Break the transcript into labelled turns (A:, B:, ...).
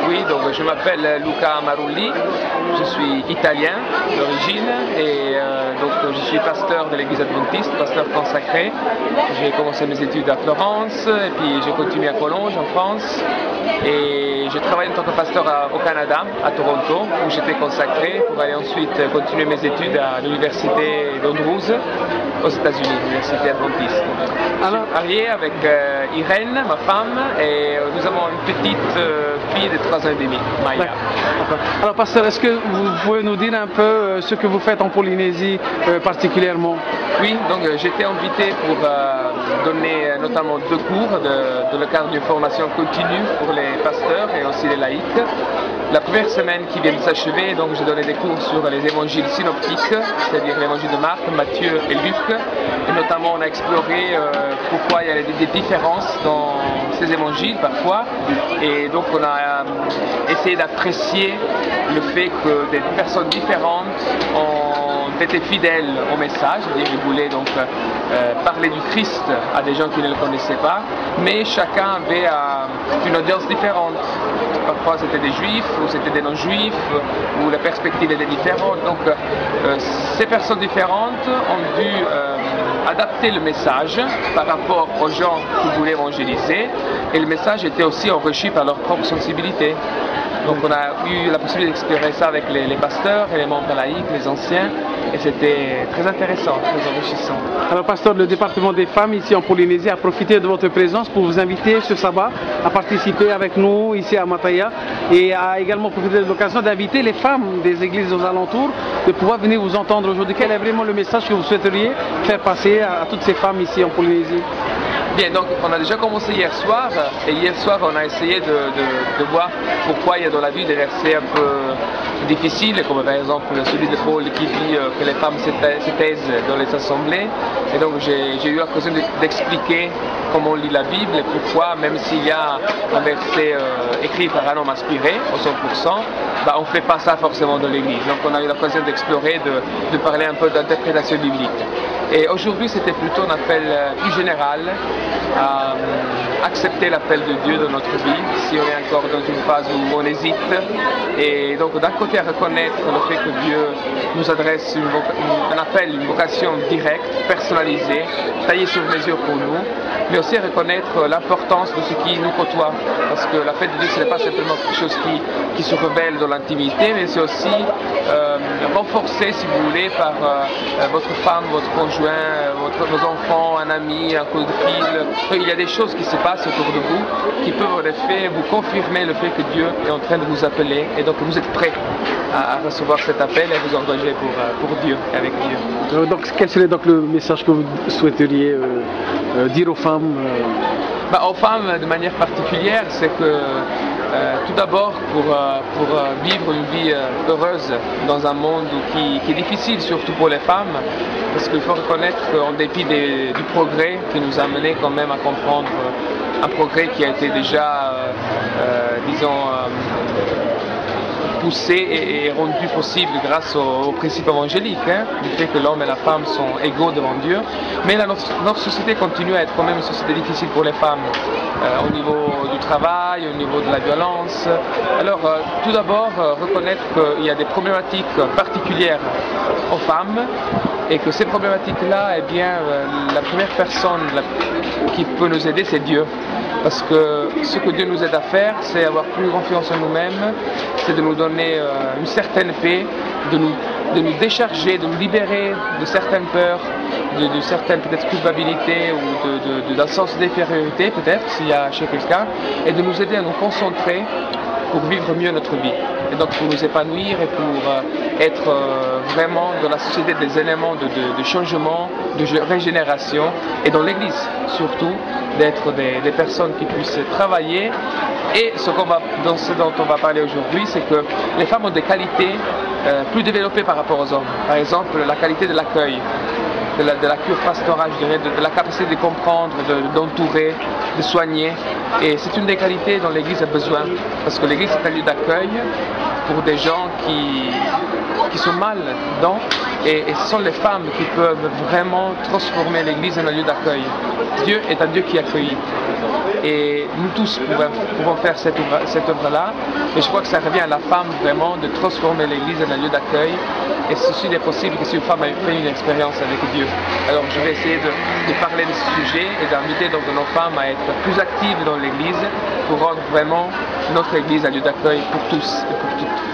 A: Oui, donc je m'appelle Luca Marulli, je suis italien d'origine et donc je suis pasteur de l'église adventiste, pasteur consacré. J'ai commencé mes études à Florence et puis j'ai continué à Collonges en France et je travaille en tant que pasteur au Canada, à Toronto, où j'étais consacré pour aller ensuite continuer mes études à l'université d'Andrews aux États-Unis, l'université adventiste. Alors, je suis marié avec Irène, ma femme, et nous avons une petite fille de 3 ans et demi, Maya.
B: Alors, pasteur, est-ce que vous pouvez nous dire un peu ce que vous faites en Polynésie particulièrement?
A: Oui, donc j'ai été invité pour donner notamment 2 cours dans le cadre d'une formation continue pour les pasteurs et aussi les laïcs. La première semaine qui vient de s'achever, donc j'ai donné des cours sur les évangiles synoptiques, c'est-à-dire l'évangile de Marc, Matthieu et Luc. Et notamment on a exploré pourquoi il y a des différences dans ces évangiles parfois. Et donc on a essayé d'apprécier le fait que des personnes différentes ont été fidèles au message, c'est-à-dire qu'ils voulaient donc parler du Christ à des gens qui ne le connaissaient pas, mais chacun avait une audience différente. Parfois c'était des juifs, ou c'était des non-juifs, où la perspective était différente. Donc ces personnes différentes ont dû adapter le message par rapport aux gens qui voulaient évangéliser, et le message était aussi enrichi par leur propre sensibilité. Donc on a eu la possibilité d'explorer ça avec les pasteurs et les membres laïcs, les anciens, et c'était très intéressant, très enrichissant.
B: Alors pasteur, le département des femmes ici en Polynésie a profité de votre présence pour vous inviter ce sabbat à participer avec nous ici à Mataya, et a également profité de l'occasion d'inviter les femmes des églises aux alentours de pouvoir venir vous entendre aujourd'hui. Quel est vraiment le message que vous souhaiteriez faire passer à toutes ces femmes ici en Polynésie?
A: Bien, donc on a déjà commencé hier soir, et hier soir on a essayé de voir pourquoi il y a dans la vie des versets un peu difficiles, comme par exemple celui de Paul qui dit que les femmes se taisent dans les assemblées. Et donc j'ai eu l'occasion d'expliquer comment on lit la Bible et pourquoi, même s'il y a un verset écrit par un homme inspiré au 100%, on ne fait pas ça forcément dans l'église. Donc on a eu l'occasion d'explorer, de parler un peu d'interprétation biblique. Et aujourd'hui, c'était plutôt un appel plus général à accepter l'appel de Dieu dans notre vie, si on est encore dans une phase où on hésite. Et donc, d'un côté, à reconnaître le fait que Dieu nous adresse un appel, une vocation directe, personnalisée, taillée sur mesure pour nous, mais aussi à reconnaître l'importance de ce qui nous côtoie. Parce que l'appel de Dieu, ce n'est pas simplement quelque chose qui se révèle dans l'intimité, mais c'est aussi renforcé, si vous voulez, par votre femme, votre conjoint, vos enfants, un ami, un coup de fil. Il y a des choses qui se passent autour de vous qui peuvent en effet vous confirmer le fait que Dieu est en train de vous appeler, et donc vous êtes prêts à recevoir cet appel et vous engager pour Dieu, avec Dieu.
B: Donc quel serait donc le message que vous souhaiteriez dire aux femmes?
A: Aux femmes de manière particulière, c'est que tout d'abord pour vivre une vie heureuse dans un monde qui est difficile, surtout pour les femmes, parce qu'il faut reconnaître qu'en dépit du progrès qui nous a amené quand même à comprendre un progrès qui a été déjà, poussé et rendu possible grâce au principe évangélique, du fait que l'homme et la femme sont égaux devant Dieu. Mais notre société continue à être quand même une société difficile pour les femmes, au niveau du travail, au niveau de la violence. Alors, tout d'abord, reconnaître qu'il y a des problématiques particulières aux femmes, et que ces problématiques-là, eh bien, la première personne qui peut nous aider, c'est Dieu. Parce que ce que Dieu nous aide à faire, c'est avoir plus confiance en nous-mêmes, c'est de nous donner une certaine paix, de nous décharger, de nous libérer de certaines peurs, de certaines peut-être culpabilités ou d'un sens d'infériorité peut-être, s'il y a chez quelqu'un, et de nous aider à nous concentrer pour vivre mieux notre vie. Et donc pour nous épanouir et pour être vraiment dans la société des éléments de changement, de régénération, et dans l'Église surtout, d'être des personnes qui puissent travailler. Et ce dont on va parler aujourd'hui, c'est que les femmes ont des qualités plus développées par rapport aux hommes. Par exemple, la qualité de l'accueil, de la cure pastorale, je dirais, de la capacité de comprendre, d'entourer, de soigner. Et c'est une des qualités dont l'Église a besoin, parce que l'Église est un lieu d'accueil pour des gens qui sont mal dedans, et ce sont les femmes qui peuvent vraiment transformer l'Église en un lieu d'accueil. Dieu est un Dieu qui accueille. et nous tous pouvons faire cette œuvre-là. Et je crois que ça revient à la femme vraiment de transformer l'Église en un lieu d'accueil. Et ceci n'est possible que si une femme a fait une expérience avec Dieu. Alors je vais essayer de parler de ce sujet et d'inviter donc nos femmes à être plus actives dans l'Église pour rendre vraiment notre Église un lieu d'accueil pour tous et pour toutes.